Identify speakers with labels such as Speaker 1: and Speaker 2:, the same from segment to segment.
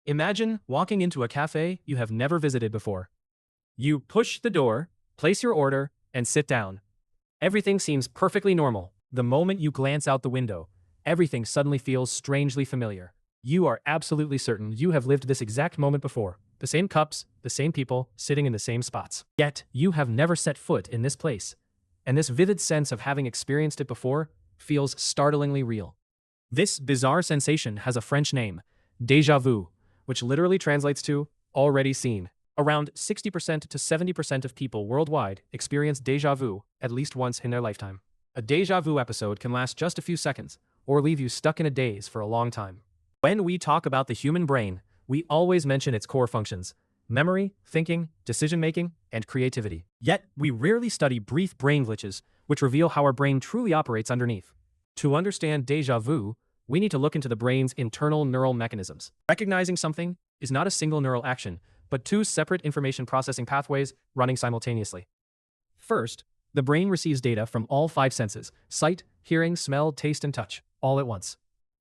Speaker 1: Imagine walking into a cafe you have never visited before. You push the door, place your order, and sit down. Everything seems perfectly normal. The moment you glance out the window, everything suddenly feels strangely familiar. You are absolutely certain you have lived this exact moment before. The same cups, the same people, sitting in the same spots. Yet, you have never set foot in this place. And this vivid sense of having experienced it before feels startlingly real. This bizarre sensation has a French name, déjà vu, which literally translates to already seen. Around 60% to 70% of people worldwide experience déjà vu at least once in their lifetime. A déjà vu episode can last just a few seconds, or leave you stuck in a daze for a long time. When we talk about the human brain, we always mention its core functions: memory, thinking, decision-making, and creativity. Yet, we rarely study brief brain glitches, which reveal how our brain truly operates underneath. To understand déjà vu, we need to look into the brain's internal neural mechanisms. Recognizing something is not a single neural action, but two separate information processing pathways running simultaneously. First, the brain receives data from all five senses: sight, hearing, smell, taste, and touch, all at once.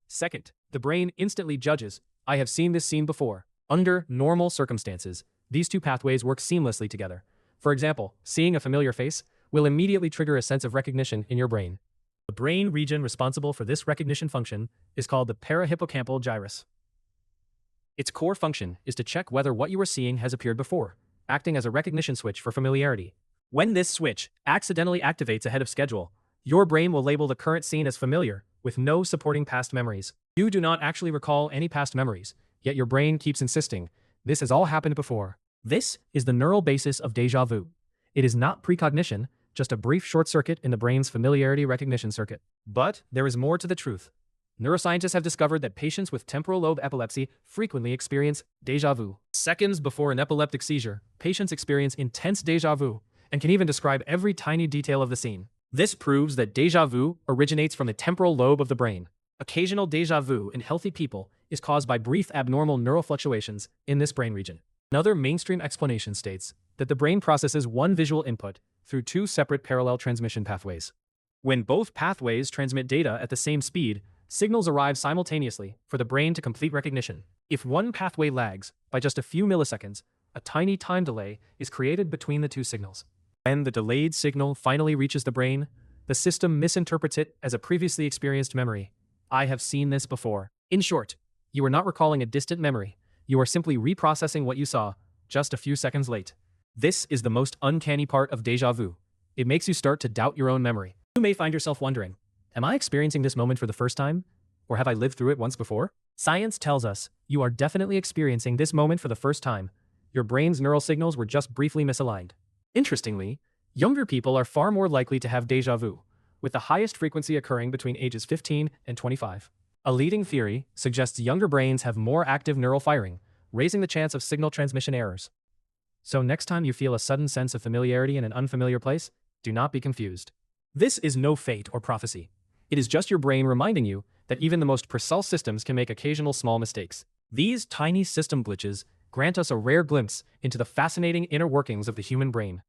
Speaker 1: Second, the brain instantly judges, "I have seen this scene before." Under normal circumstances, these two pathways work seamlessly together. For example, seeing a familiar face will immediately trigger a sense of recognition in your brain. The brain region responsible for this recognition function is called the parahippocampal gyrus. Its core function is to check whether what you are seeing has appeared before, acting as a recognition switch for familiarity. When this switch accidentally activates ahead of schedule, your brain will label the current scene as familiar, with no supporting past memories. You do not actually recall any past memories, yet your brain keeps insisting, "This has all happened before." This is the neural basis of déjà vu. It is not precognition, just a brief short circuit in the brain's familiarity recognition circuit. But there is more to the truth. Neuroscientists have discovered that patients with temporal lobe epilepsy frequently experience déjà vu. Seconds before an epileptic seizure, patients experience intense déjà vu and can even describe every tiny detail of the scene. This proves that déjà vu originates from the temporal lobe of the brain. Occasional déjà vu in healthy people is caused by brief abnormal neural fluctuations in this brain region. Another mainstream explanation states that the brain processes one visual input through two separate parallel transmission pathways. When both pathways transmit data at the same speed, signals arrive simultaneously for the brain to complete recognition. If one pathway lags by just a few milliseconds, a tiny time delay is created between the two signals. When the delayed signal finally reaches the brain, the system misinterprets it as a previously experienced memory. "I have seen this before." In short, you are not recalling a distant memory. You are simply reprocessing what you saw, just a few seconds late. This is the most uncanny part of déjà vu. It makes you start to doubt your own memory. You may find yourself wondering, am I experiencing this moment for the first time? Or have I lived through it once before? Science tells us you are definitely experiencing this moment for the first time. Your brain's neural signals were just briefly misaligned. Interestingly, younger people are far more likely to have déjà vu, with the highest frequency occurring between ages 15 and 25. A leading theory suggests younger brains have more active neural firing, raising the chance of signal transmission errors. So next time you feel a sudden sense of familiarity in an unfamiliar place, do not be confused. This is no fate or prophecy. It is just your brain reminding you that even the most precise systems can make occasional small mistakes. These tiny system glitches grant us a rare glimpse into the fascinating inner workings of the human brain.